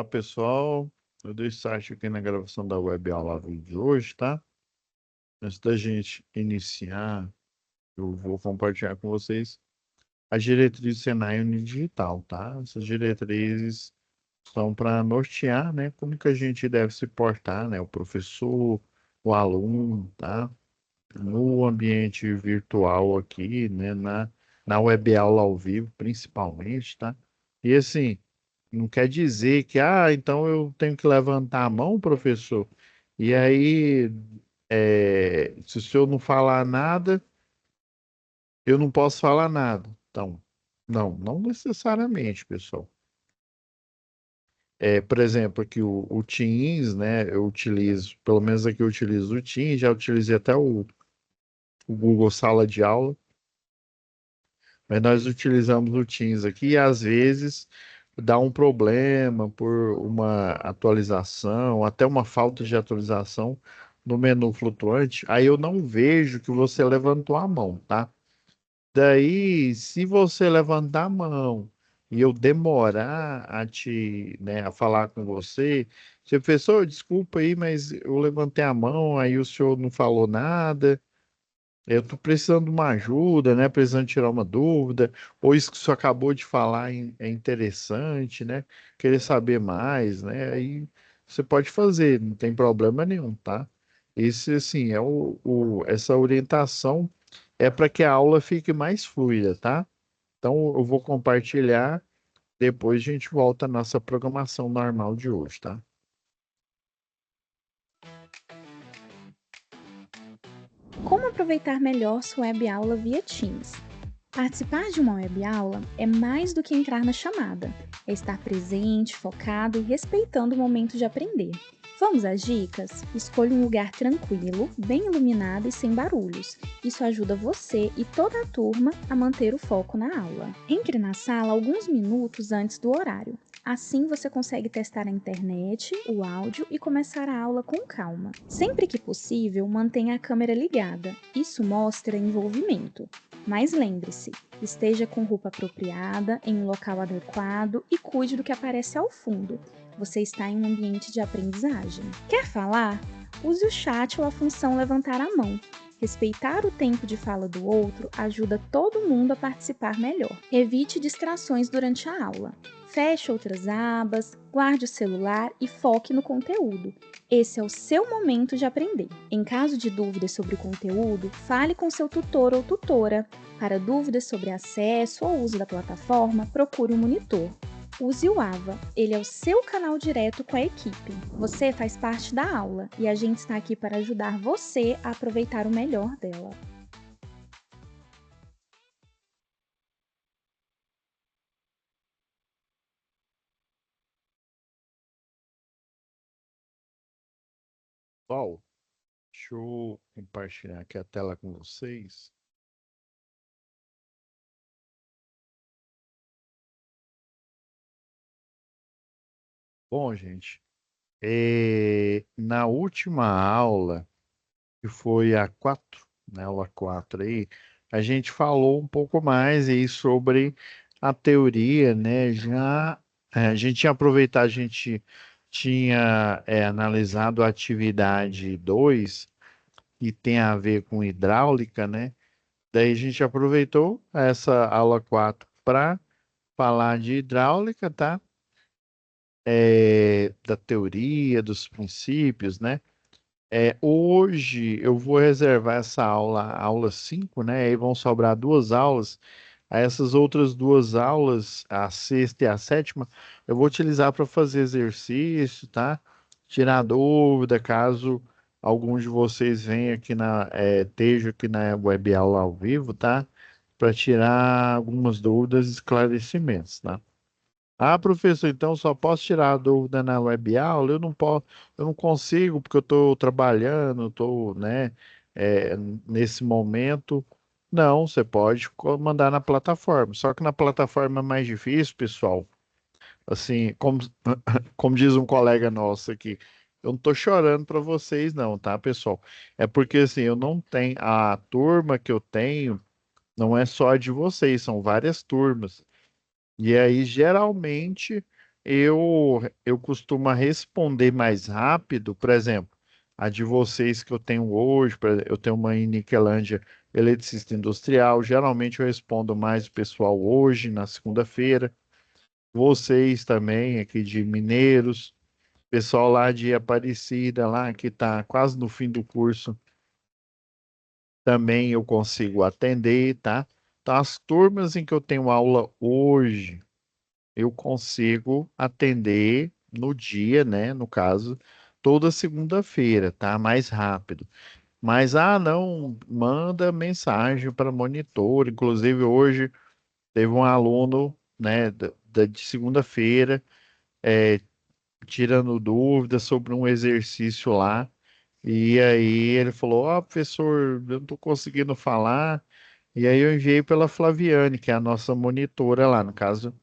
Olá, pessoal. Eu dei start aqui na gravação da web aula de hoje, tá? Antes da gente iniciar, eu vou compartilhar com vocês as diretrizes do Senai Unidigital, tá? Essas diretrizes são para nortear, né, como que a gente deve se portar, né? O professor, o aluno, tá? No ambiente virtual aqui, né? Na web aula ao vivo, principalmente, tá? E assim, não quer dizer que, então eu tenho que levantar a mão, professor. E aí, se o senhor não falar nada, eu não posso falar nada. Então, não necessariamente, pessoal. Por exemplo, aqui o Teams, né? Eu utilizo, pelo menos aqui eu utilizo o Teams, já utilizei até o Google Sala de Aula, mas nós utilizamos o Teams aqui e às vezes dá um problema por uma atualização, até uma falta de atualização no menu flutuante, aí eu não vejo que você levantou a mão, tá? Daí, se você levantar a mão e eu demorar né, a falar com você, professor, desculpa aí, mas eu levantei a mão, aí o senhor não falou nada. Eu estou precisando de uma ajuda, né? Precisando tirar uma dúvida, ou isso que você acabou de falar é interessante, né? Querer saber mais, né? Aí você pode fazer, não tem problema nenhum, tá? Esse, assim, essa orientação é para que a aula fique mais fluida, tá? Então, eu vou compartilhar, depois a gente volta à nossa programação normal de hoje, tá? Como aproveitar melhor sua web aula via Teams? Participar de uma web aula é mais do que entrar na chamada, é estar presente, focado e respeitando o momento de aprender. Vamos às dicas? Escolha um lugar tranquilo, bem iluminado e sem barulhos. Isso ajuda você e toda a turma a manter o foco na aula. Entre na sala alguns minutos antes do horário. Assim você consegue testar a internet, o áudio e começar a aula com calma. Sempre que possível, mantenha a câmera ligada. Isso mostra envolvimento. Mas lembre-se, esteja com roupa apropriada, em um local adequado e cuide do que aparece ao fundo. Você está em um ambiente de aprendizagem. Quer falar? Use o chat ou a função levantar a mão. Respeitar o tempo de fala do outro ajuda todo mundo a participar melhor. Evite distrações durante a aula. Feche outras abas, guarde o celular e foque no conteúdo. Esse é o seu momento de aprender. Em caso de dúvidas sobre o conteúdo, fale com seu tutor ou tutora. Para dúvidas sobre acesso ou uso da plataforma, procure um monitor. Use o AVA, ele é o seu canal direto com a equipe. Você faz parte da aula e a gente está aqui para ajudar você a aproveitar o melhor dela. Pessoal, deixa eu compartilhar aqui a tela com vocês. Bom, gente, na última aula, que foi a 4, né, aula 4 aí, a gente falou um pouco mais aí sobre a teoria, né? A gente tinha aproveitado, a gente tinha analisado a atividade 2, que tem a ver com hidráulica, né? Daí a gente aproveitou essa aula 4 para falar de hidráulica, tá? Da teoria, dos princípios, né? Hoje eu vou reservar essa aula, aula 5, né? Aí vão sobrar duas aulas. Aí essas outras duas aulas, a sexta e a sétima, eu vou utilizar para fazer exercício, tá? Tirar dúvida, caso algum de vocês venha aqui esteja aqui na web aula ao vivo, tá? Para tirar algumas dúvidas e esclarecimentos, tá? Ah, professor, então só posso tirar a dúvida na web aula? Eu não consigo porque eu estou trabalhando, estou, né, é, nesse momento. Não, você pode mandar na plataforma. Só que na plataforma é mais difícil, pessoal. Assim, como diz um colega nosso aqui, eu não estou chorando para vocês, não, tá, pessoal? É porque assim, eu não tenho a turma que eu tenho, não é só a de vocês, são várias turmas. E aí, geralmente, eu costumo responder mais rápido, por exemplo, a de vocês que eu tenho hoje, eu tenho uma em Niquelândia eletricista industrial, geralmente eu respondo mais o pessoal hoje, na segunda-feira. Vocês também, aqui de Mineiros, pessoal lá de Aparecida, lá que está quase no fim do curso, também eu consigo atender, tá? Então, as turmas em que eu tenho aula hoje, eu consigo atender no dia, né? No caso, toda segunda-feira, tá? Mais rápido. Mas, não, manda mensagem para monitor. Inclusive, hoje teve um aluno, né, de segunda-feira, tirando dúvidas sobre um exercício lá. E aí ele falou: Ó, professor, eu não estou conseguindo falar. E aí eu enviei pela Flaviane, que é a nossa monitora lá. No caso,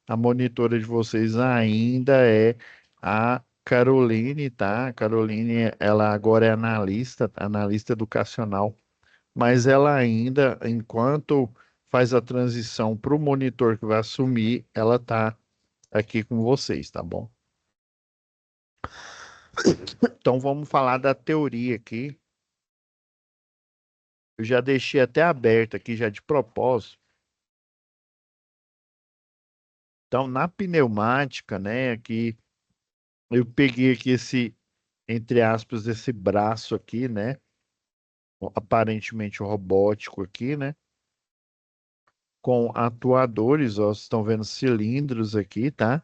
a monitora de vocês ainda é a Caroline, tá? A Caroline, ela agora é analista educacional, mas ela ainda, enquanto faz a transição para o monitor que vai assumir, ela tá aqui com vocês, tá bom? Então vamos falar da teoria aqui. Eu já deixei até aberto aqui já de propósito. Então, na pneumática, né, aqui eu peguei aqui esse, entre aspas, esse braço aqui, né, aparentemente robótico aqui, né, com atuadores, ó, vocês estão vendo cilindros aqui, tá?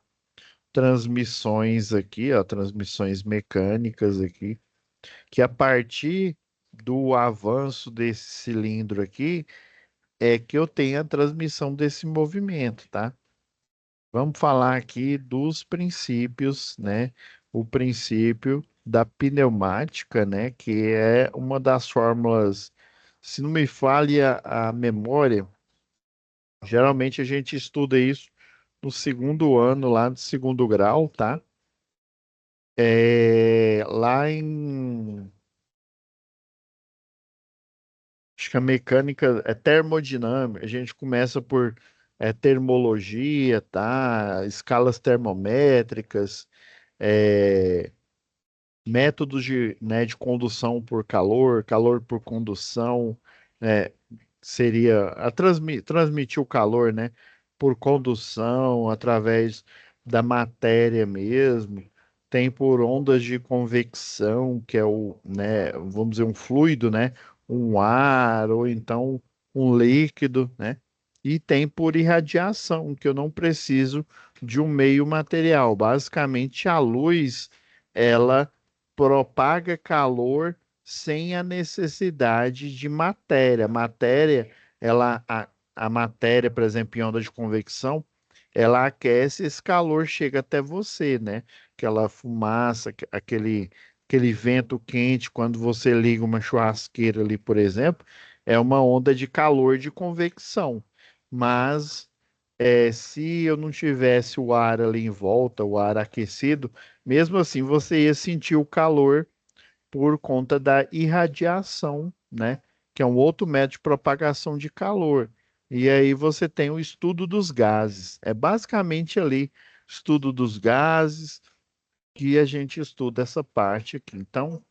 Transmissões aqui, ó, transmissões mecânicas aqui, que a partir do avanço desse cilindro aqui é que eu tenho a transmissão desse movimento, tá? Vamos falar aqui dos princípios, né? O princípio da pneumática, né? Que é uma das fórmulas, se não me falha a memória, geralmente a gente estuda isso no segundo ano, lá no segundo grau, tá? Lá em, acho que a mecânica é termodinâmica, a gente começa por termologia, tá? Escalas termométricas, é, métodos de, né, de condução por calor, calor por condução, né, seria transmitir o calor, né, por condução através da matéria mesmo. Tem por ondas de convecção, que é o, né, vamos dizer, um fluido, né, um ar ou então um líquido, né? E tem por irradiação, que eu não preciso de um meio material. Basicamente, a luz, ela propaga calor sem a necessidade de matéria. Matéria, a matéria, por exemplo, em onda de convecção, ela aquece, esse calor chega até você, né? Aquela fumaça, aquele vento quente, quando você liga uma churrasqueira ali, por exemplo, é uma onda de calor de convecção. Mas se eu não tivesse o ar ali em volta, o ar aquecido, mesmo assim você ia sentir o calor por conta da irradiação, né? Que é um outro método de propagação de calor. E aí você tem o estudo dos gases. É basicamente ali, estudo dos gases, que a gente estuda essa parte aqui. Então,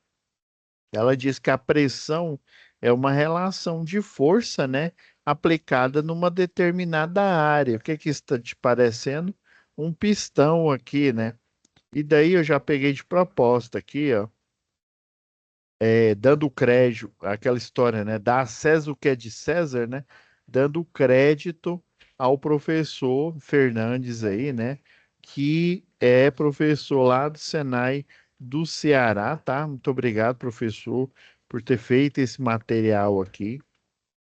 ela diz que a pressão é uma relação de força, né, aplicada numa determinada área. O que que está te parecendo? Um pistão aqui, né? E daí eu já peguei de proposta aqui, ó, dando crédito, aquela história, né? Dar a César o que é de César, né? Dando crédito ao professor Fernandes aí, né? Que é professor lá do Senai do Ceará, tá? Muito obrigado, professor, por ter feito esse material aqui.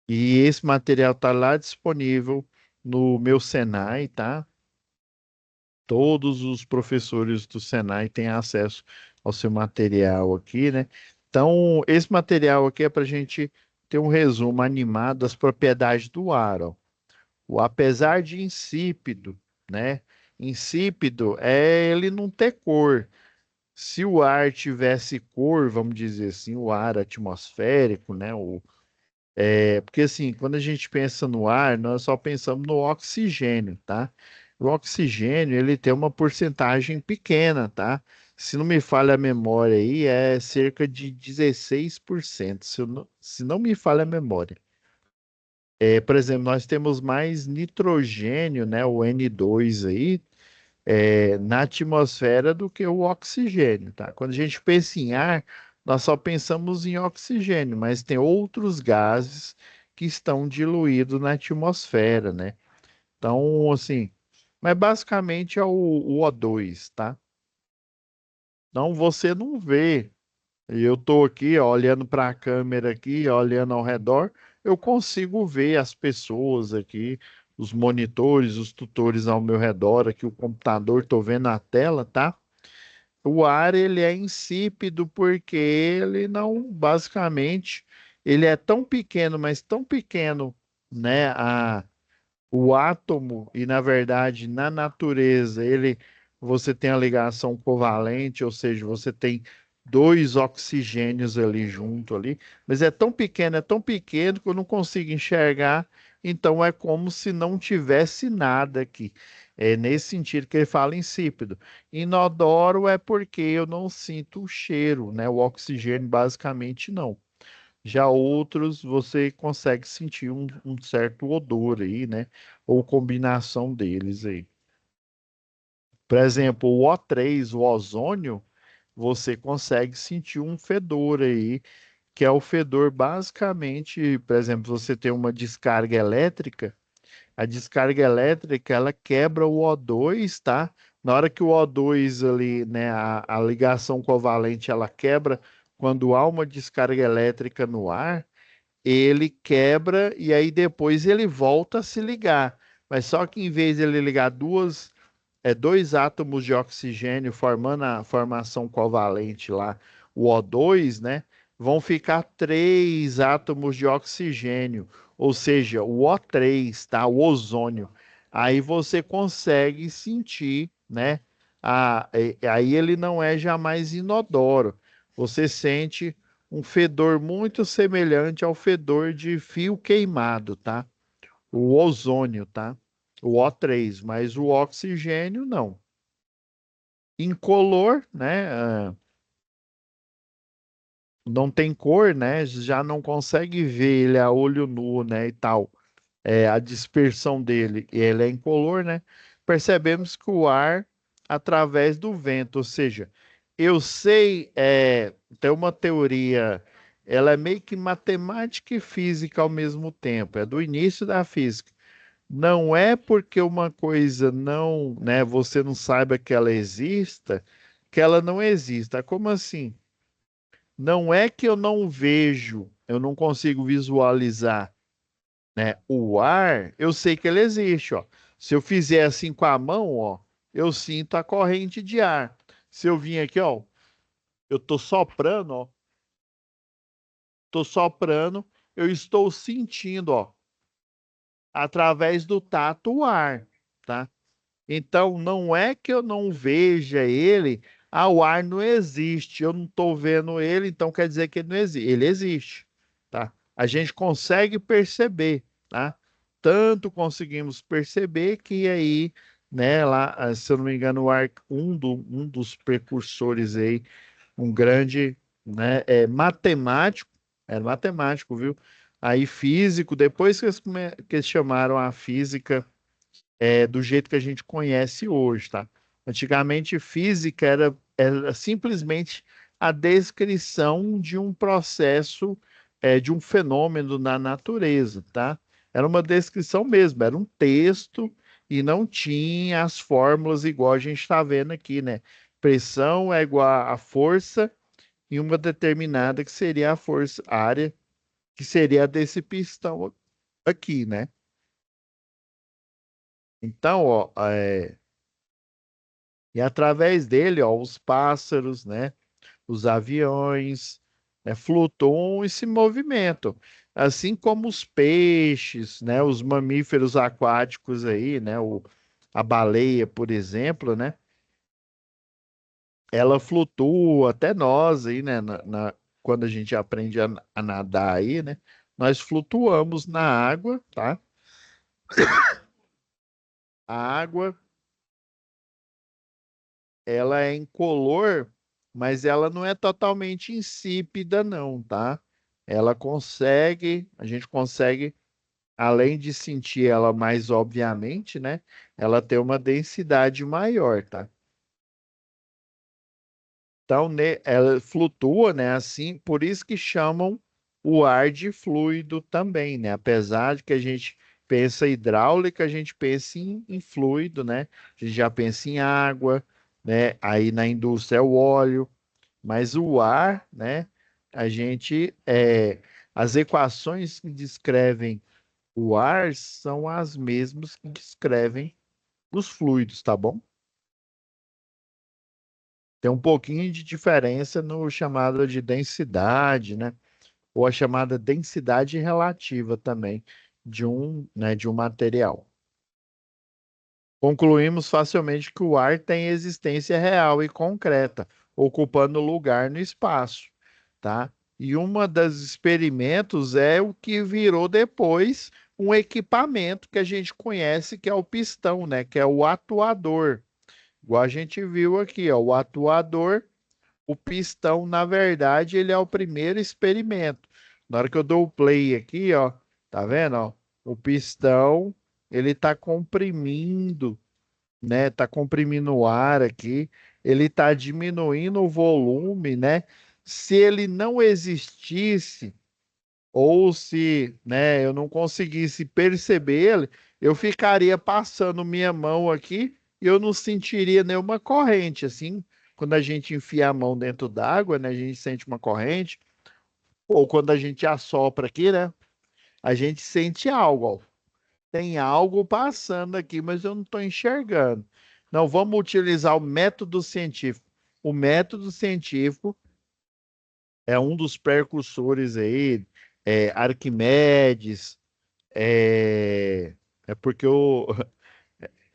E esse material tá lá disponível no meu Senai, tá? Todos os professores do Senai têm acesso ao seu material aqui, né? Então, esse material aqui é para a gente ter um resumo animado das propriedades do ar, ó. O apesar de insípido, né? Insípido é ele não ter cor. Se o ar tivesse cor, vamos dizer assim, o ar atmosférico, né? Porque assim, quando a gente pensa no ar, nós só pensamos no oxigênio, tá? O oxigênio, ele tem uma porcentagem pequena, tá? Se não me falha a memória aí, é cerca de 16%, se não me falha a memória. Por exemplo, nós temos mais nitrogênio, né, o N2 aí, na atmosfera do que o oxigênio, tá? Quando a gente pensa em ar, nós só pensamos em oxigênio, mas tem outros gases que estão diluídos na atmosfera, né? Então, assim, mas basicamente é o O2, tá? Então você não vê. E eu tô aqui, ó, olhando para a câmera aqui, olhando ao redor, eu consigo ver as pessoas aqui, os monitores, os tutores ao meu redor, aqui o computador, tô vendo a tela, tá? O ar ele é insípido porque ele não, basicamente, ele é tão pequeno, mas tão pequeno, né? O átomo, e na verdade, na natureza, você tem a ligação covalente, ou seja, você tem dois oxigênios ali junto ali, mas é tão pequeno que eu não consigo enxergar, então é como se não tivesse nada aqui. É nesse sentido que ele fala insípido. Inodoro é porque eu não sinto o cheiro, né? O oxigênio basicamente não. Já outros você consegue sentir um certo odor aí, né? Ou combinação deles aí. Por exemplo, o O3, o ozônio, você consegue sentir um fedor aí, que é o fedor basicamente, por exemplo, você tem uma descarga elétrica, a descarga elétrica ela quebra o O2, tá? Na hora que o O2 ali, né, a ligação covalente ela quebra quando há uma descarga elétrica no ar, ele quebra e aí depois ele volta a se ligar. Mas só que em vez de ele ligar dois átomos de oxigênio formando a formação covalente lá, o O2, né? Vão ficar três átomos de oxigênio, ou seja, o O3, tá? O ozônio. Aí você consegue sentir, né? Aí ele não é jamais inodoro. Você sente um fedor muito semelhante ao fedor de fio queimado, tá? O ozônio, tá? O O3, mas o oxigênio não. Incolor, né? Não tem cor, né? Já não consegue ver ele a olho nu, né? E tal. A dispersão dele, e ele é incolor, né? Percebemos que o ar através do vento, ou seja, eu sei, tem uma teoria, ela é meio que matemática e física ao mesmo tempo, é do início da física. Não é porque uma coisa não, né, você não saiba que ela exista, que ela não exista. Como assim? Não é que eu não vejo, eu não consigo visualizar, né? O ar, eu sei que ele existe, ó. Se eu fizer assim com a mão, ó, eu sinto a corrente de ar. Se eu vir aqui, ó, eu tô soprando, ó, tô soprando, eu estou sentindo, ó, através do tato o ar, tá? Então, não é que eu não veja ele, o ar não existe, eu não estou vendo ele, então quer dizer que ele não existe. Ele existe, tá? A gente consegue perceber, tá? Tanto conseguimos perceber que aí, né, lá, se eu não me engano, o ar, um dos precursores aí, um grande, né, matemático, viu? Aí físico, depois que eles chamaram a física do jeito que a gente conhece hoje, tá? Antigamente, física era simplesmente a descrição de um processo, de um fenômeno na natureza, tá? Era uma descrição mesmo, era um texto e não tinha as fórmulas igual a gente está vendo aqui, né? Pressão é igual a força em uma determinada que seria a força área, que seria a desse pistão aqui, né? Então, ó, e através dele, ó, os pássaros, né, os aviões, né, flutuam e se movimentam, assim como os peixes, né, os mamíferos aquáticos aí, né, a baleia, por exemplo, né, ela flutua, até nós aí, né, quando a gente aprende a nadar aí, né, nós flutuamos na água, tá? A água. ela é incolor, mas ela não é totalmente insípida, não, tá? A gente consegue, além de sentir ela mais obviamente, né? Ela tem uma densidade maior, tá? Então, ela flutua, né? Assim, por isso que chamam o ar de fluido também, né? Apesar de que a gente pensa hidráulica, a gente pensa em fluido, né? A gente já pensa em água, né? Aí na indústria é o óleo, mas o ar, né? A gente, as equações que descrevem o ar são as mesmas que descrevem os fluidos, tá bom? Tem um pouquinho de diferença no chamado de densidade, né? Ou a chamada densidade relativa também de um material. Concluímos facilmente que o ar tem existência real e concreta, ocupando lugar no espaço, tá? E uma das experimentos é o que virou depois um equipamento que a gente conhece, que é o pistão, né? Que é o atuador. Igual a gente viu aqui, ó, o atuador. O pistão, na verdade, ele é o primeiro experimento. Na hora que eu dou o play aqui, ó, tá vendo, ó? O pistão, ele tá comprimindo, né? Tá comprimindo o ar aqui, ele tá diminuindo o volume, né? Se ele não existisse, ou se, né, eu não conseguisse perceber ele, eu ficaria passando minha mão aqui e eu não sentiria nenhuma corrente, assim, quando a gente enfia a mão dentro d'água, né, a gente sente uma corrente, ou quando a gente assopra aqui, né, a gente sente algo, ó. Tem algo passando aqui, mas eu não estou enxergando. Não, vamos utilizar o método científico. O método científico é um dos precursores aí, Arquimedes, é, é porque eu,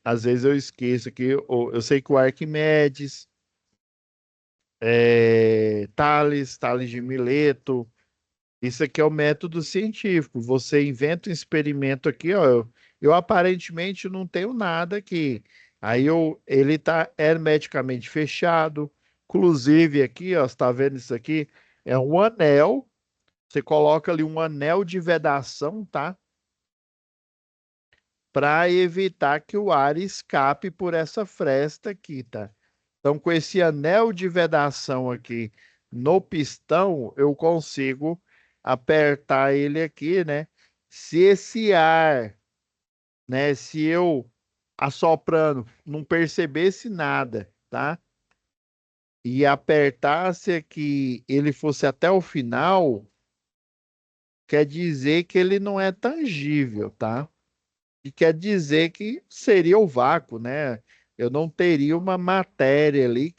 às vezes eu esqueço que eu sei que o Arquimedes, Tales de Mileto, isso aqui é o método científico. Você inventa um experimento aqui, ó. Eu aparentemente não tenho nada aqui. Ele está hermeticamente fechado. Inclusive aqui, ó, você está vendo isso aqui? É um anel. Você coloca ali um anel de vedação, tá? Para evitar que o ar escape por essa fresta aqui, tá? Então, com esse anel de vedação aqui no pistão, eu consigo apertar ele aqui, né? Se esse ar, né, se eu assoprando não percebesse nada, tá? E apertasse aqui, ele fosse até o final, quer dizer que ele não é tangível, tá? E quer dizer que seria o vácuo, né? Eu não teria uma matéria ali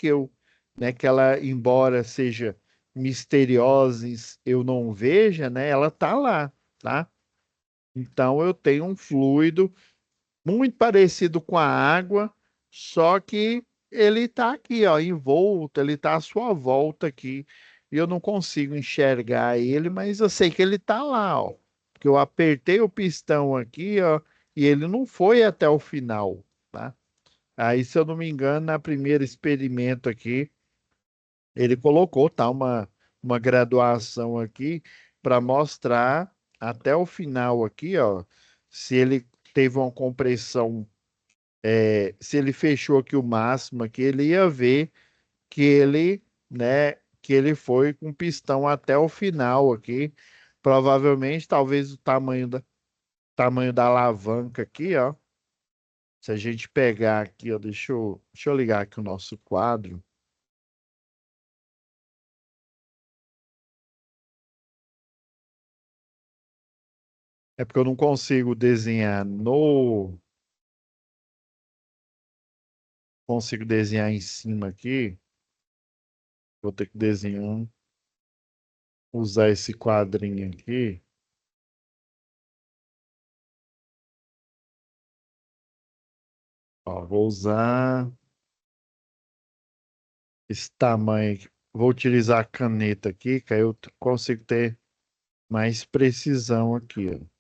né, que ela, embora seja misteriosa, eu não veja, né? Ela tá lá, tá? Então eu tenho um fluido muito parecido com a água, só que ele tá aqui, ó, envolto, ele tá à sua volta aqui. E eu não consigo enxergar ele, mas eu sei que ele tá lá, ó. Porque eu apertei o pistão aqui, ó, e ele não foi até o final, tá? Aí, se eu não me engano, na primeira experimento aqui, ele colocou, tá, uma graduação aqui para mostrar até o final aqui, ó, se ele teve uma compressão, se ele fechou aqui o máximo aqui, ele ia ver que ele, né, que ele foi com pistão até o final aqui. Provavelmente, talvez o tamanho da alavanca aqui, ó. Se a gente pegar aqui, ó, deixa eu ligar aqui o nosso quadro. É porque eu não consigo desenhar consigo desenhar em cima aqui. Vou ter que desenhar, usar esse quadrinho aqui. Ó, vou usar esse tamanho aqui. Vou utilizar a caneta aqui, que aí eu consigo ter mais precisão aqui, ó.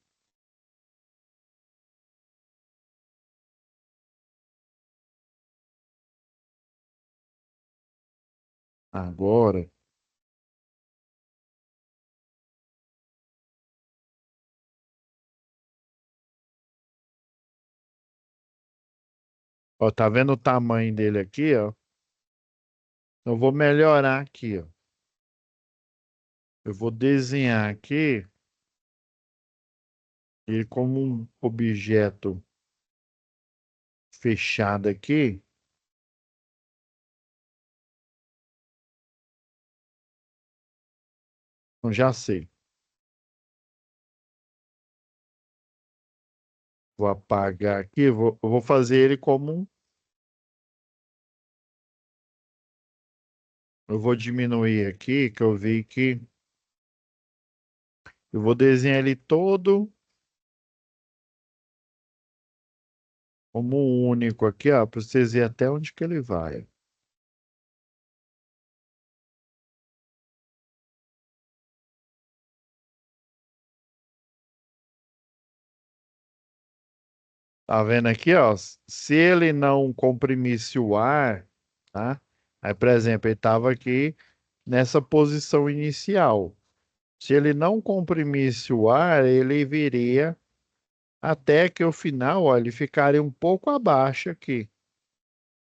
Agora, ó, tá vendo o tamanho dele aqui, ó? Eu vou melhorar aqui, ó. Eu vou desenhar aqui ele como um objeto fechado aqui. Eu já sei. Vou apagar aqui, eu vou fazer ele como um. Eu vou diminuir aqui, que eu vi que eu vou desenhar ele todo como um único aqui, ó, para vocês verem até onde que ele vai. Tá vendo aqui, ó? Se ele não comprimisse o ar, tá? Aí, por exemplo, ele estava aqui nessa posição inicial. Se ele não comprimisse o ar, ele viria até que o final, ó, ele ficaria um pouco abaixo aqui.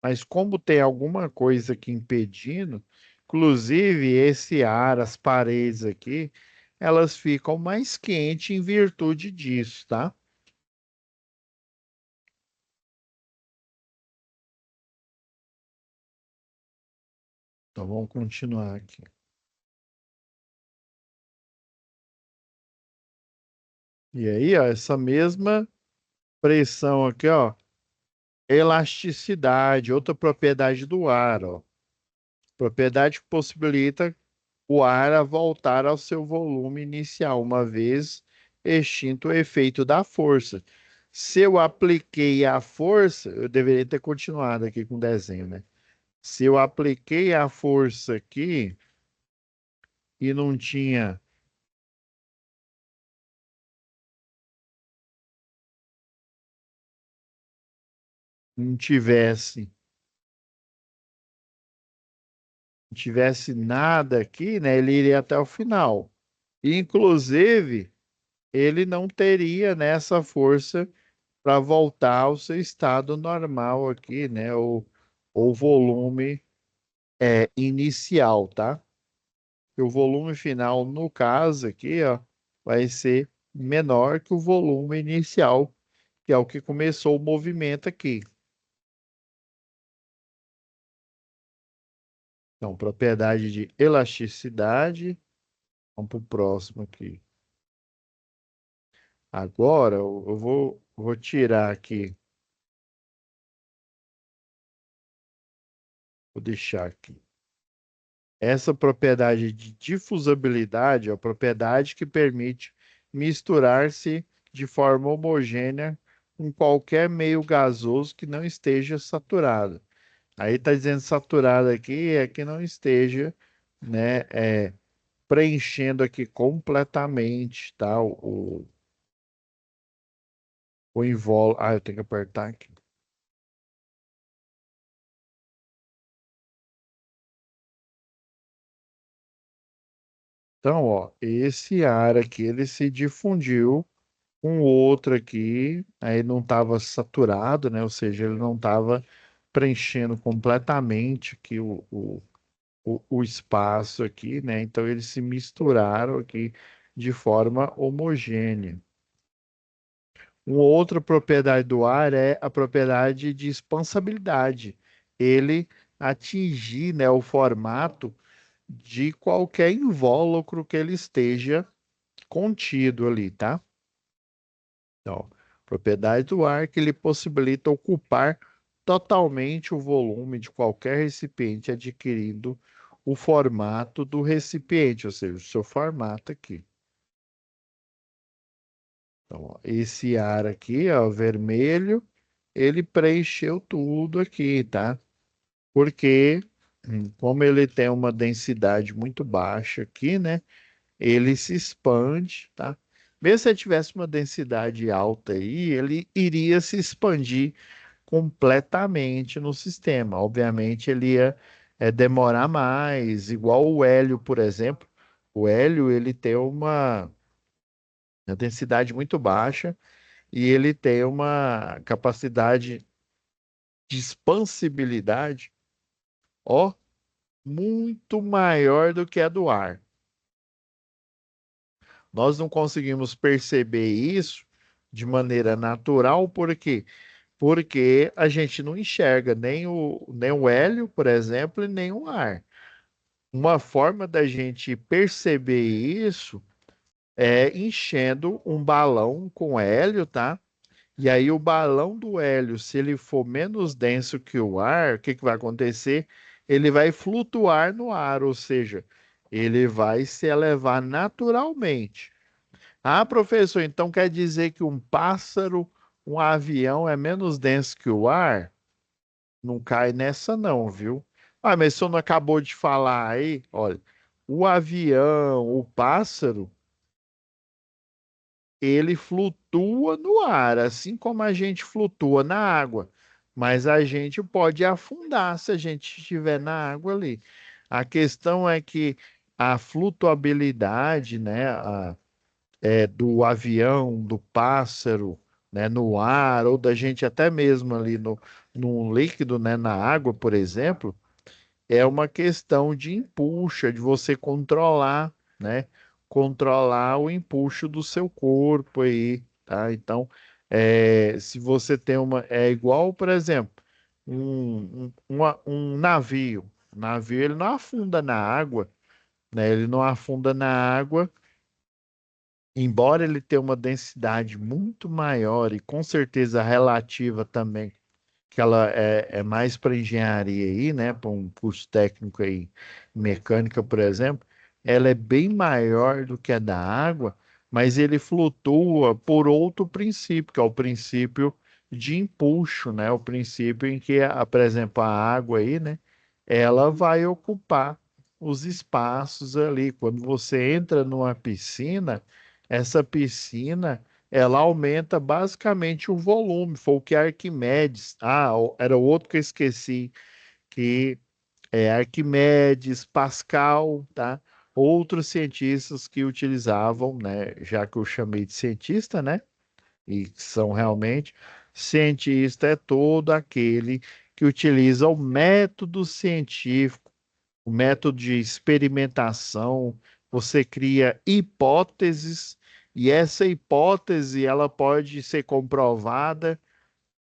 Mas como tem alguma coisa aqui impedindo, inclusive esse ar, as paredes aqui, elas ficam mais quentes em virtude disso, tá? Então vamos continuar aqui. E aí, ó, essa mesma pressão aqui, ó, elasticidade, outra propriedade do ar, ó. Propriedade que possibilita o ar a voltar ao seu volume inicial, uma vez extinto o efeito da força. Se eu apliquei a força, eu deveria ter continuado aqui com o desenho, né? Se eu apliquei a força aqui e não tivesse nada aqui, né? Ele iria até o final. Inclusive, ele não teria nessa força para voltar ao seu estado normal aqui, né? O volume inicial, tá? E o volume final, no caso aqui, ó, vai ser menor que o volume inicial, que é o que começou o movimento aqui. Então, propriedade de elasticidade. Vamos para o próximo aqui. Agora, eu vou tirar aqui, vou deixar aqui. Essa propriedade de difusabilidade é a propriedade que permite misturar-se de forma homogênea com qualquer meio gasoso que não esteja saturado. Aí está dizendo saturado aqui é que não esteja, né, preenchendo aqui completamente, tá, o invólucro. Ah, eu tenho que apertar aqui. Então, ó, esse ar aqui, ele se difundiu com o outro aqui, aí não estava saturado, né? Ou seja, ele não estava preenchendo completamente aqui o espaço aqui, né? Então eles se misturaram aqui de forma homogênea. Uma outra propriedade do ar é a propriedade de expansabilidade. Ele atingir, né, o formato de qualquer invólucro que ele esteja contido ali, tá? Então, propriedade do ar que lhe possibilita ocupar totalmente o volume de qualquer recipiente adquirindo o formato do recipiente, ou seja, o seu formato aqui. Então, ó, esse ar aqui, ó, vermelho, ele preencheu tudo aqui, tá? Porque, como ele tem uma densidade muito baixa aqui, né? Ele se expande, tá? Mesmo se ele tivesse uma densidade alta aí, ele iria se expandir completamente no sistema. Obviamente, ele ia demorar mais, igual o hélio, por exemplo. O hélio, ele tem uma densidade muito baixa e ele tem uma capacidade de expansibilidade, ó, muito maior do que a do ar. Nós não conseguimos perceber isso de maneira natural, por quê? Porque a gente não enxerga nem o hélio, por exemplo, e nem o ar. Uma forma da gente perceber isso é enchendo um balão com hélio, tá? E aí o balão do hélio, se ele for menos denso que o ar, o que que vai acontecer? Ele vai flutuar no ar, ou seja, ele vai se elevar naturalmente. Ah, professor, então quer dizer que um pássaro, um avião é menos denso que o ar? Não cai nessa não, viu? Ah, mas o senhor não acabou de falar aí? Olha, o avião, o pássaro, ele flutua no ar, assim como a gente flutua na água. Mas a gente pode afundar se a gente estiver na água ali. A questão é que a flutuabilidade, né, do avião, do pássaro, né, no ar, ou da gente até mesmo ali no líquido, né, na água, por exemplo, é uma questão de empuxo, de você controlar, né? Controlar o empuxo do seu corpo aí, tá? Então, se você tem é igual, por exemplo, um navio. O navio, ele não afunda na água, né? Ele não afunda na água, embora ele tenha uma densidade muito maior e com certeza relativa também, que ela é mais para engenharia aí, né, para um curso técnico aí, mecânica, por exemplo, ela é bem maior do que a da água, mas ele flutua por outro princípio, que é o princípio de empuxo, né, o princípio em que, por exemplo, a água aí, né, ela vai ocupar os espaços ali. Quando você entra numa piscina, essa piscina ela aumenta basicamente o volume. Foi o que Arquimedes. Ah, era o outro que eu esqueci, que é Arquimedes, Pascal, tá? Outros cientistas que utilizavam, né? Já que eu chamei de cientista, né? E são realmente cientista é todo aquele que utiliza o método científico, o método de experimentação. Você cria hipóteses e essa hipótese ela pode ser comprovada,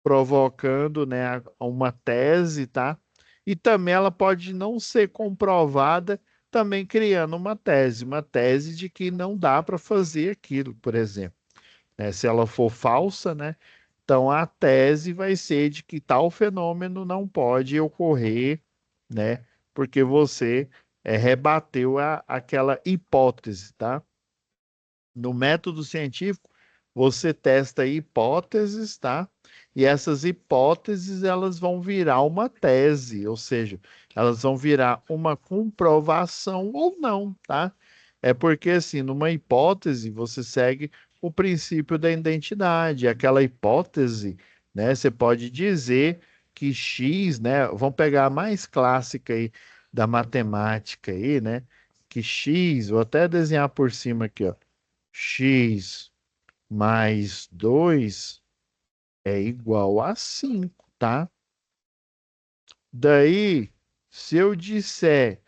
provocando, né, uma tese, tá? E também ela pode não ser comprovada, também criando uma tese de que não dá para fazer aquilo, por exemplo, né? Se ela for falsa, né? Então a tese vai ser de que tal fenômeno não pode ocorrer, né? Porque você rebateu aquela hipótese, tá? No método científico, você testa hipóteses, tá? E essas hipóteses elas vão virar uma tese, ou seja, elas vão virar uma comprovação ou não, tá? É porque assim, numa hipótese você segue o princípio da identidade. Aquela hipótese, né? Você pode dizer que x, né? Vamos pegar a mais clássica aí da matemática aí, né? Que x, vou até desenhar por cima aqui, ó, x mais 2 é igual a 5, tá? Daí, se eu disser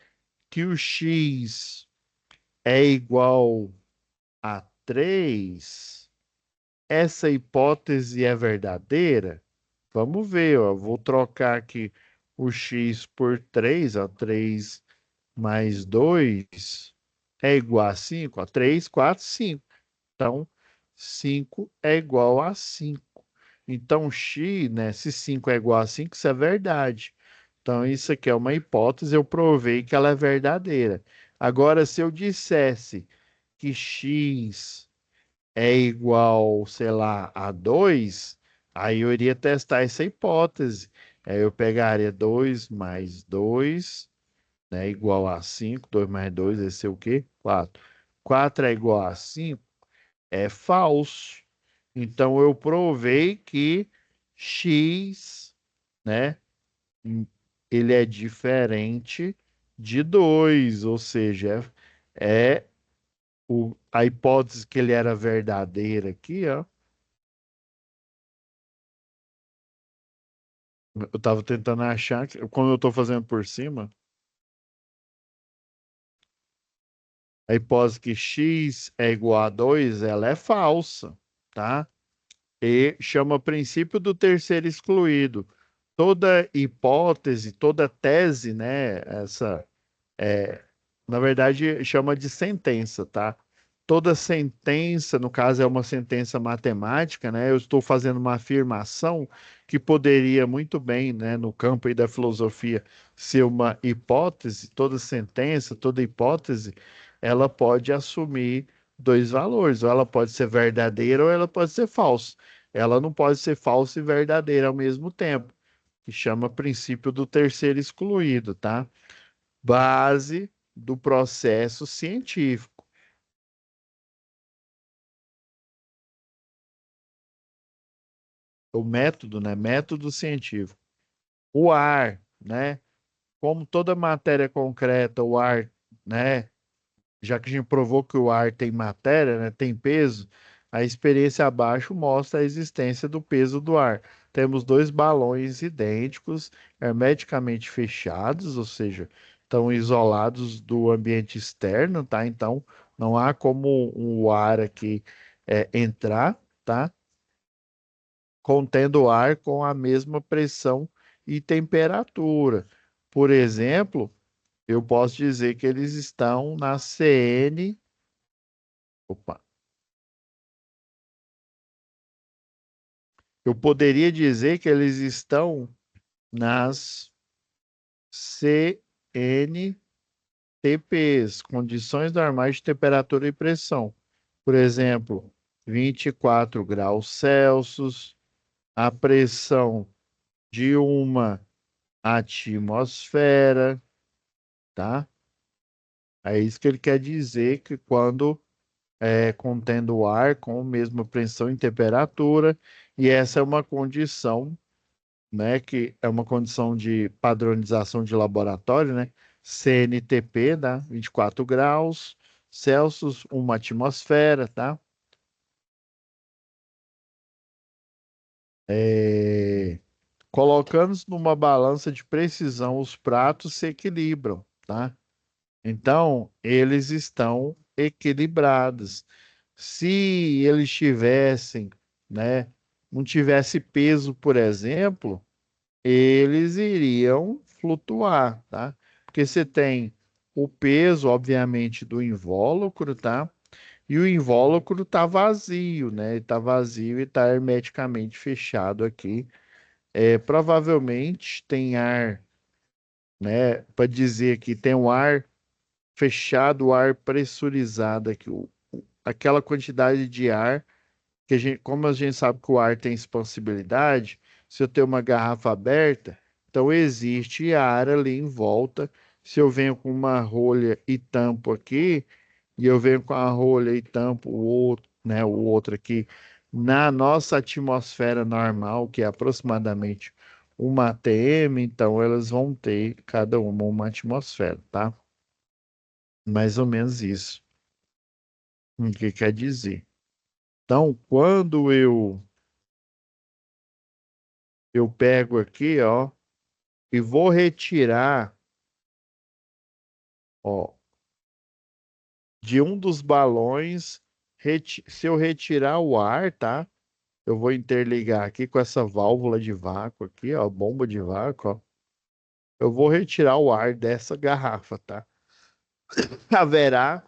que o x é igual a 3, essa hipótese é verdadeira? Vamos ver, ó. Vou trocar aqui o x por 3, ó. 3 mais 2 é igual a 5, ó. 3, 4, 5. Então, 5 é igual a 5. Então, x, né, se 5 é igual a 5, isso é verdade. Então, isso aqui é uma hipótese, eu provei que ela é verdadeira. Agora, se eu dissesse que x é igual, sei lá, a 2, aí eu iria testar essa hipótese. Aí eu pegaria 2 mais 2, né, igual a 5. 2 mais 2 vai ser o quê? 4. 4 é igual a 5? É falso. Então eu provei que x, né, ele é diferente de 2, ou seja, é a hipótese que ele era verdadeira aqui, ó. Eu estava tentando achar, quando eu estou fazendo por cima, a hipótese que x é igual a 2, ela é falsa, tá? E chama princípio do terceiro excluído. Toda hipótese, toda tese, né? Na verdade, chama de sentença, tá? Toda sentença, no caso, é uma sentença matemática, né? Eu estou fazendo uma afirmação que poderia muito bem, né, no campo aí da filosofia, ser uma hipótese. Toda sentença, toda hipótese, ela pode assumir dois valores, ou ela pode ser verdadeira ou ela pode ser falsa. Ela não pode ser falsa e verdadeira ao mesmo tempo, que chama princípio do terceiro excluído, tá? Base do processo científico. O método, né? Método científico. O ar, né? Como toda matéria concreta, o ar, né? Já que a gente provou que o ar tem matéria, né? Tem peso, a experiência abaixo mostra a existência do peso do ar. Temos dois balões idênticos, hermeticamente fechados, ou seja, estão isolados do ambiente externo, tá? Então, não há como o ar aqui entrar, tá? Contendo ar com a mesma pressão e temperatura. Por exemplo, eu posso dizer que eles estão na CN. Opa. Eu poderia dizer que eles estão nas CNTPs, condições normais de temperatura e pressão. Por exemplo, 24 graus Celsius, a pressão de uma atmosfera, tá? É isso que ele quer dizer que quando contendo ar com a mesma pressão e temperatura, e essa é uma condição, né, que é uma condição de padronização de laboratório, né? CNTP, tá? 24 graus Celsius, uma atmosfera, tá? É, colocando numa balança de precisão, os pratos se equilibram, tá? Então, eles estão equilibrados. Se eles tivessem, né, não tivesse peso, por exemplo, eles iriam flutuar, tá? Porque você tem o peso, obviamente, do invólucro, tá? E o invólucro tá vazio, né? Está vazio e está hermeticamente fechado aqui. Provavelmente tem ar, né? Para dizer que tem um ar fechado, o ar pressurizado aqui, aquela quantidade de ar que a gente, como a gente sabe que o ar tem expansibilidade, se eu tenho uma garrafa aberta, então existe ar ali em volta. Se eu venho com uma rolha e tampo aqui, e eu venho com a rolha e tampo o outro, né, o outro aqui, na nossa atmosfera normal, que é aproximadamente uma atm, então elas vão ter cada uma atmosfera, tá? Mais ou menos isso. O que quer dizer? Então, quando eu pego aqui, ó, e vou retirar, ó, de um dos balões, se eu retirar o ar, tá? Eu vou interligar aqui com essa válvula de vácuo aqui, ó, bomba de vácuo, ó. Eu vou retirar o ar dessa garrafa, tá? Haverá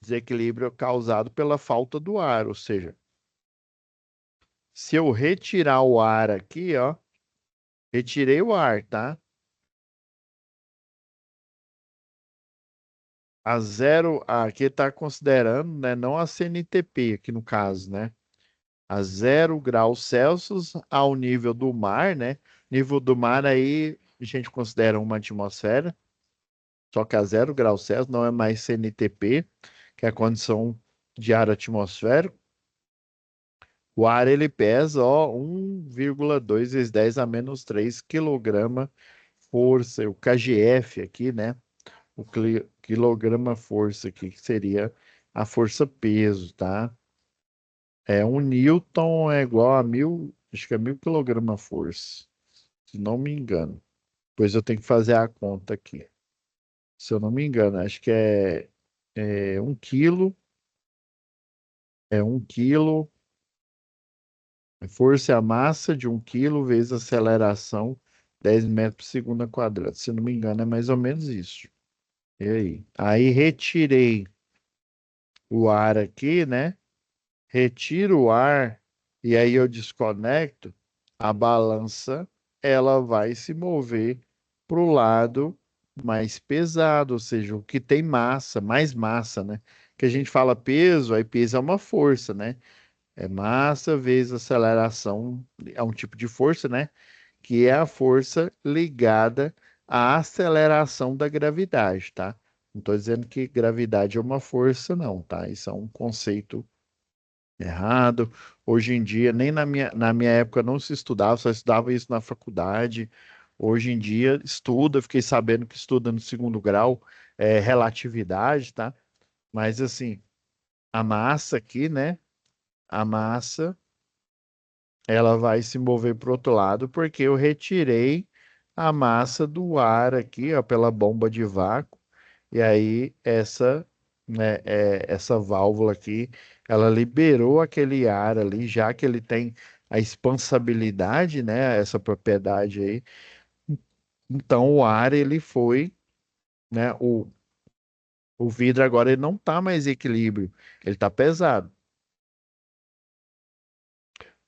desequilíbrio causado pela falta do ar, ou seja, se eu retirar o ar aqui, ó, retirei o ar, tá? A zero, aqui está considerando, né, não a CNTP, aqui no caso, né? A 0 graus Celsius ao nível do mar, né? Nível do mar aí a gente considera uma atmosfera, só que a 0 graus Celsius não é mais CNTP, que é a condição de ar atmosférico. O ar ele pesa, ó, 1,2 vezes 10 a menos 3 quilograma força. O KGF aqui, né? O quilograma força aqui, que seria a força peso, tá? Um newton é igual a mil, acho que é 1.000 quilograma força, se não me engano. Pois eu tenho que fazer a conta aqui. Se eu não me engano, acho que é 1 quilo, é 1 quilo, força é a massa de 1 quilo vezes a aceleração 10 metros por segundo ao quadrado. Se eu não me engano, é mais ou menos isso. E aí? Aí retirei o ar aqui, né? Retiro o ar e aí eu desconecto, a balança ela vai se mover para o lado mais pesado, ou seja, o que tem massa, mais massa, né? Que a gente fala peso, aí peso é uma força, né? É massa vezes aceleração, é um tipo de força, né? Que é a força ligada à aceleração da gravidade, tá? Não estou dizendo que gravidade é uma força, não, tá? Isso é um conceito errado. Hoje em dia, nem na minha época não se estudava, só estudava isso na faculdade. Hoje em dia estuda, fiquei sabendo que estuda no segundo grau, relatividade, tá? Mas assim, a massa aqui, né? A massa, ela vai se mover para o outro lado porque eu retirei a massa do ar aqui, ó, pela bomba de vácuo. E aí essa válvula aqui, ela liberou aquele ar ali, já que ele tem a expansabilidade, né, essa propriedade aí. Então o ar ele foi, né, o vidro agora ele não está mais em equilíbrio, ele está pesado.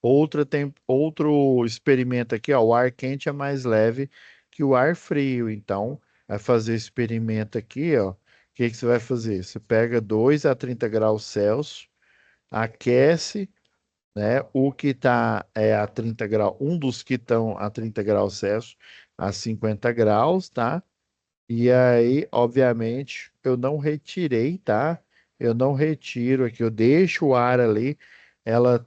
Outro experimento aqui, ó, o ar quente é mais leve que o ar frio. Então, vai fazer o experimento aqui, ó. O que que você vai fazer? Você pega 2 a 30 graus Celsius, aquece, né? O que está a 30 graus, um dos que estão a 30 graus Celsius a 50 graus, tá? E aí, obviamente, eu não retirei, tá? Eu não retiro aqui, eu deixo o ar ali, ela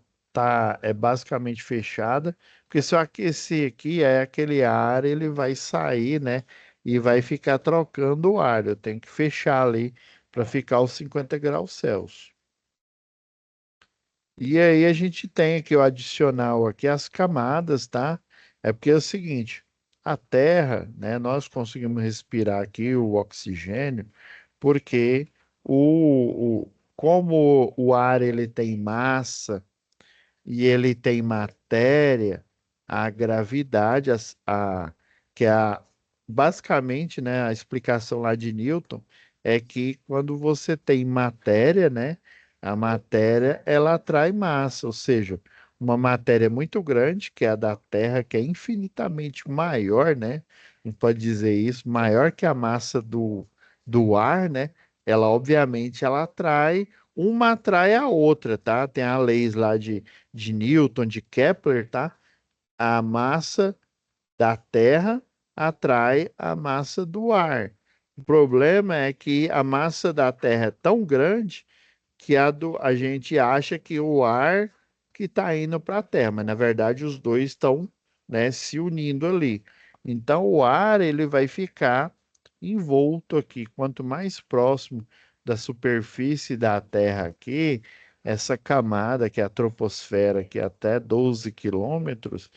basicamente fechada, porque se eu aquecer aqui, aquele ar, ele vai sair, né? E vai ficar trocando o ar. Eu tenho que fechar ali para ficar os 50 graus Celsius. E aí a gente tem aqui o adicional aqui, as camadas, tá? É porque é o seguinte, a Terra, né, nós conseguimos respirar aqui o oxigênio porque como o ar ele tem massa e ele tem matéria, a gravidade, que é basicamente, né, a explicação lá de Newton é que quando você tem matéria, né, a matéria ela atrai massa, ou seja, uma matéria muito grande, que é a da Terra, que é infinitamente maior, né? A gente pode dizer isso, maior que a massa do ar, né? Ela obviamente ela atrai, uma atrai a outra, tá? Tem a leis lá de Newton, de Kepler, tá? A massa da Terra atrai a massa do ar. O problema é que a massa da Terra é tão grande que a gente acha que o ar que está indo para a Terra, mas na verdade os dois estão, né, se unindo ali. Então o ar ele vai ficar envolto aqui. Quanto mais próximo da superfície da Terra aqui, essa camada que é a troposfera, que é até 12 quilômetros,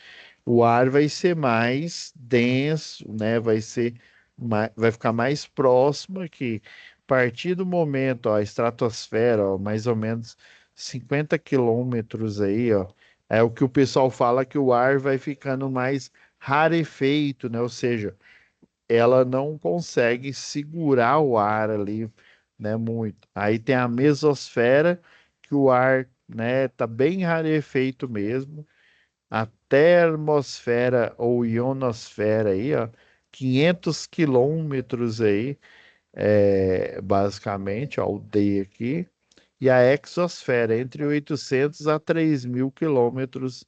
o ar vai ser mais denso, né? Vai ficar mais próximo aqui. A partir do momento, ó, a estratosfera, ó, mais ou menos 50 quilômetros aí, ó, é o que o pessoal fala que o ar vai ficando mais rarefeito, né? Ou seja, ela não consegue segurar o ar ali, né, muito. Aí tem a mesosfera, que o ar, né, tá bem rarefeito mesmo. A termosfera ou ionosfera aí, ó, 500 quilômetros aí, basicamente, ó, o D aqui, e a exosfera, entre 800 a 3.000 quilômetros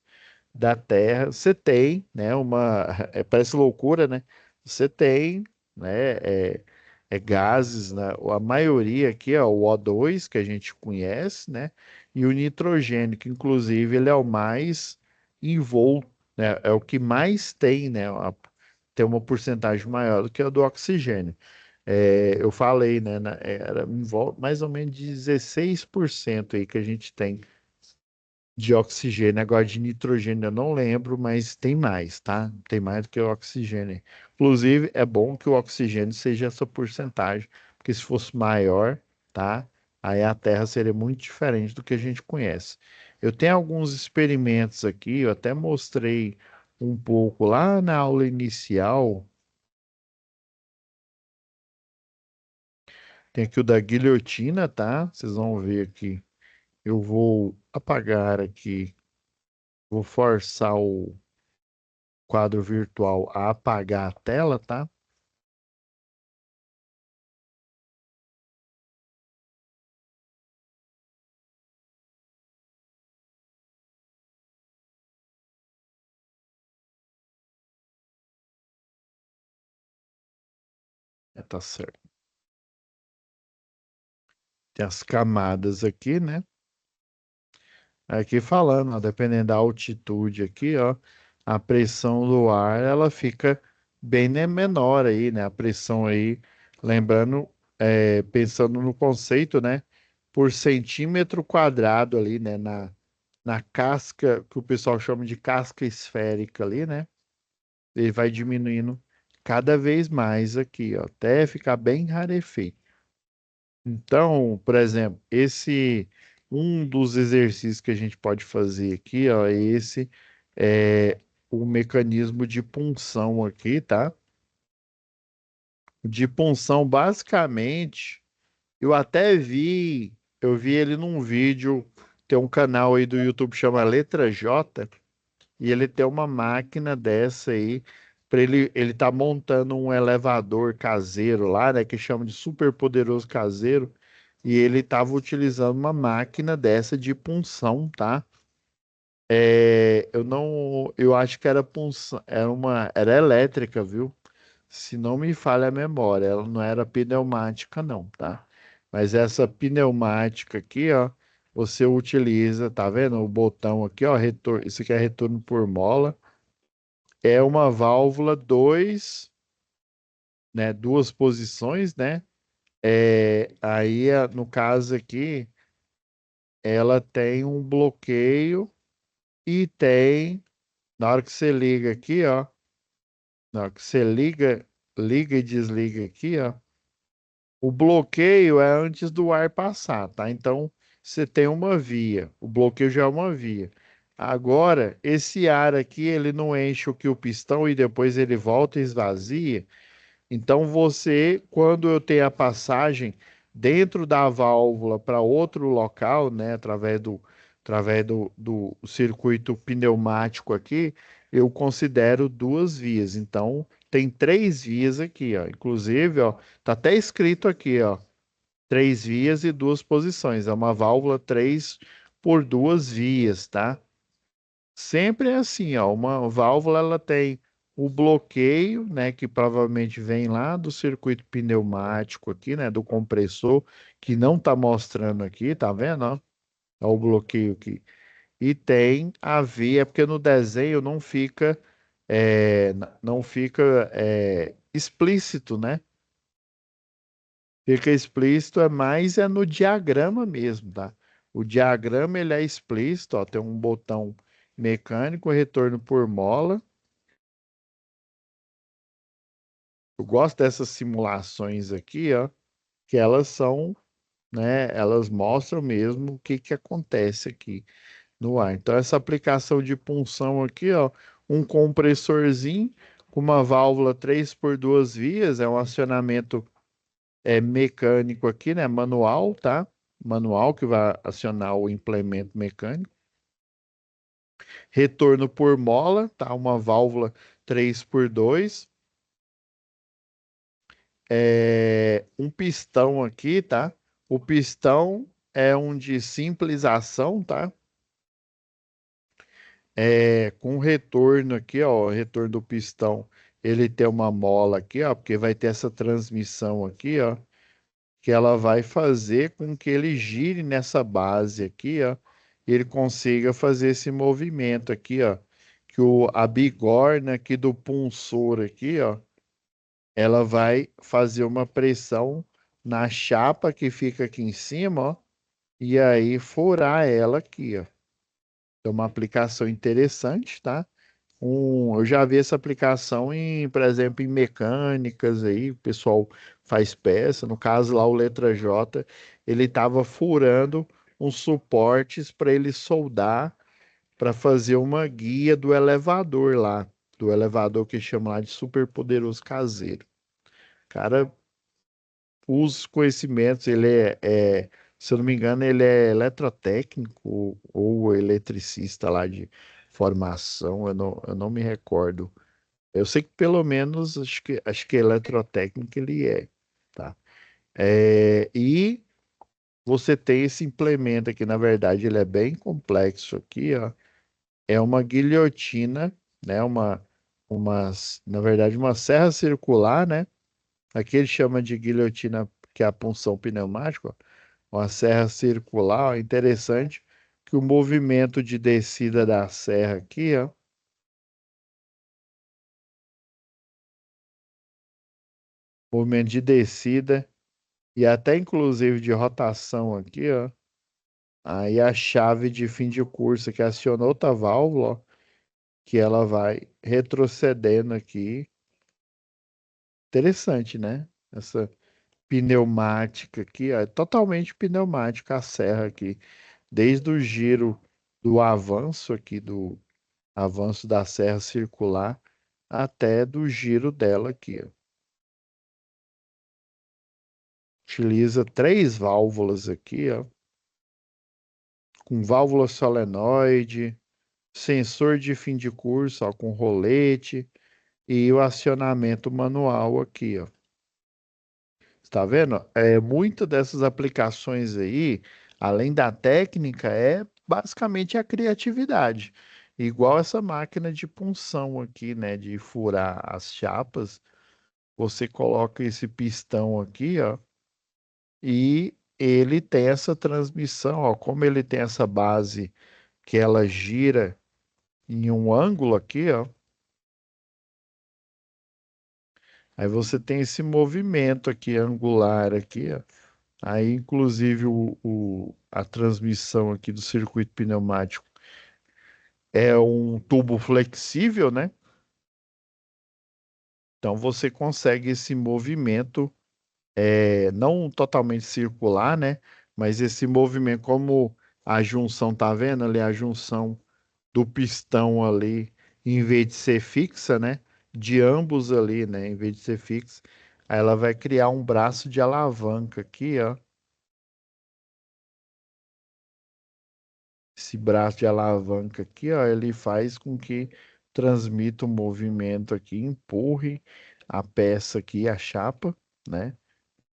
da Terra. Você tem, né, parece loucura, né? Você tem, né, gases, né? A maioria aqui é o O2, que a gente conhece, né? E o nitrogênio, que inclusive ele é o mais envolto, né? É o que mais tem, né? Tem uma porcentagem maior do que a do oxigênio. Eu falei, né? Era mais ou menos 16% aí que a gente tem de oxigênio. Agora de nitrogênio eu não lembro, mas tem mais, tá? Tem mais do que o oxigênio. Inclusive, é bom que o oxigênio seja essa porcentagem, porque se fosse maior, tá? Aí a Terra seria muito diferente do que a gente conhece. Eu tenho alguns experimentos aqui, eu até mostrei um pouco lá na aula inicial. Tem aqui o da guilhotina, tá? Vocês vão ver aqui. Eu vou apagar aqui, vou forçar o quadro virtual a apagar a tela, tá? Tá certo. Tem as camadas aqui, né? Aqui falando, ó, dependendo da altitude aqui, ó, a pressão do ar, ela fica bem, né, menor aí, né? A pressão aí, lembrando, pensando no conceito, né? Por centímetro quadrado ali, né? Na casca, que o pessoal chama de casca esférica ali, né? Ele vai diminuindo cada vez mais aqui, ó, até ficar bem rarefeito. Então, por exemplo, esse um dos exercícios que a gente pode fazer aqui, ó, esse é o mecanismo de punção aqui, tá? De punção, basicamente, eu vi ele num vídeo, tem um canal aí do YouTube que chama Letra J, e ele tem uma máquina dessa aí, para ele tá montando um elevador caseiro lá, né, que chama de super poderoso caseiro, e ele estava utilizando uma máquina dessa de punção, tá? Eu não, eu acho que era punção, era elétrica, viu? Se não me falha a memória, ela não era pneumática, não, tá? Mas essa pneumática aqui, ó, você utiliza, tá vendo? O botão aqui, ó, retorno, isso aqui é retorno por mola. É uma válvula né? Duas posições, né? Aí, no caso aqui, ela tem um bloqueio e tem, na hora que você liga aqui, ó, na hora que você liga e desliga aqui, ó, o bloqueio é antes do ar passar, tá? Então, você tem uma via, o bloqueio já é uma via. Agora, esse ar aqui, ele não enche o que o pistão e depois ele volta e esvazia. Então, quando eu tenho a passagem dentro da válvula para outro local, né, através do circuito pneumático aqui, eu considero duas vias. Então, tem três vias aqui, ó. Inclusive, ó, tá até escrito aqui, ó, três vias e duas posições. É uma válvula três por duas vias, tá? Sempre é assim, ó, uma válvula ela tem o bloqueio, né, que provavelmente vem lá do circuito pneumático aqui, né, do compressor, que não tá mostrando aqui, tá vendo, ó? É o bloqueio aqui. E tem a via, porque no desenho não fica explícito, né? Fica explícito é no diagrama mesmo, tá? O diagrama ele é explícito, ó, tem um botão mecânico, retorno por mola. Eu gosto dessas simulações aqui, ó, que elas são, né, elas mostram mesmo o que que acontece aqui no ar. Então, essa aplicação de punção aqui, ó, um compressorzinho com uma válvula 3 por 2 vias, é um acionamento mecânico aqui, né, manual, tá? Manual que vai acionar o implemento mecânico. Retorno por mola, tá? Uma válvula 3 por 2. Um pistão aqui, tá? O pistão é um de simples ação, tá? Com retorno aqui, ó, o retorno do pistão, ele ter uma mola aqui, ó, porque vai ter essa transmissão aqui, ó, que ela vai fazer com que ele gire nessa base aqui, ó, e ele consiga fazer esse movimento aqui, ó, que a bigorna aqui do punçor aqui, ó, ela vai fazer uma pressão na chapa que fica aqui em cima, ó, e aí furar ela aqui, ó. É uma aplicação interessante, tá? Eu já vi essa aplicação em, por exemplo, em mecânicas aí, o pessoal faz peça, no caso lá o letra J, ele estava furando uns suportes para ele soldar para fazer uma guia do elevador lá, do elevador que chama lá de superpoderoso caseiro. Cara, os conhecimentos, se eu não me engano, ele é eletrotécnico ou eletricista lá de formação, eu não me recordo. Eu sei que pelo menos acho que eletrotécnico ele é, tá? E você tem esse implemento aqui, na verdade, ele é bem complexo aqui, ó. É uma guilhotina, né? Na verdade, uma serra circular, né? Aqui ele chama de guilhotina, que é a punção pneumática, ó. Uma serra circular, ó, interessante que o movimento de descida da serra aqui, ó, movimento de descida e até inclusive de rotação aqui, ó. Aí a chave de fim de curso que aciona outra válvula, ó, que ela vai retrocedendo aqui. Interessante, né? Essa pneumática aqui, ó, é totalmente pneumática a serra aqui, desde o giro do avanço aqui do avanço da serra circular até do giro dela aqui, ó. Utiliza três válvulas aqui, ó, com válvula solenoide, sensor de fim de curso, ó, com rolete e o acionamento manual aqui, ó. Está vendo? Muitas dessas aplicações aí, além da técnica, é basicamente a criatividade. Igual essa máquina de punção aqui, né, de furar as chapas, você coloca esse pistão aqui, ó, e ele tem essa transmissão, ó, como ele tem essa base que ela gira em um ângulo aqui, ó, aí você tem esse movimento aqui angular aqui, ó. Aí, inclusive, a transmissão aqui do circuito pneumático é um tubo flexível, né? Então você consegue esse movimento, não totalmente circular, né? Mas esse movimento, como a junção, tá vendo ali a junção do pistão ali, em vez de ser fixa, né? De ambos ali, né? Em vez de ser fixa, aí ela vai criar um braço de alavanca aqui, ó. Esse braço de alavanca aqui, ó, ele faz com que transmita o movimento aqui, empurre a peça aqui, a chapa, né?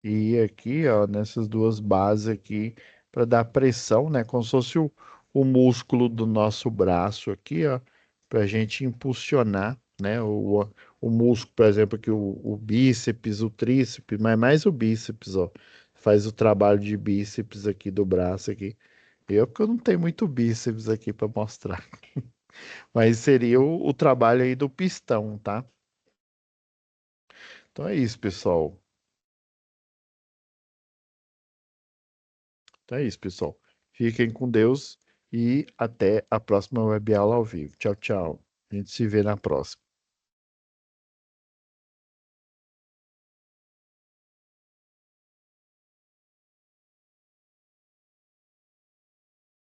E aqui, ó, nessas duas bases aqui, para dar pressão, né? Como se fosse o músculo do nosso braço aqui, ó, para a gente impulsionar, né? O músculo, por exemplo, aqui, o bíceps, o tríceps, mas mais o bíceps, ó. Faz o trabalho de bíceps aqui do braço aqui. Porque eu não tenho muito bíceps aqui para mostrar. Mas seria o trabalho aí do pistão, tá? Então é isso, pessoal. Então é isso, pessoal. Fiquem com Deus e até a próxima web aula ao vivo. Tchau, tchau. A gente se vê na próxima.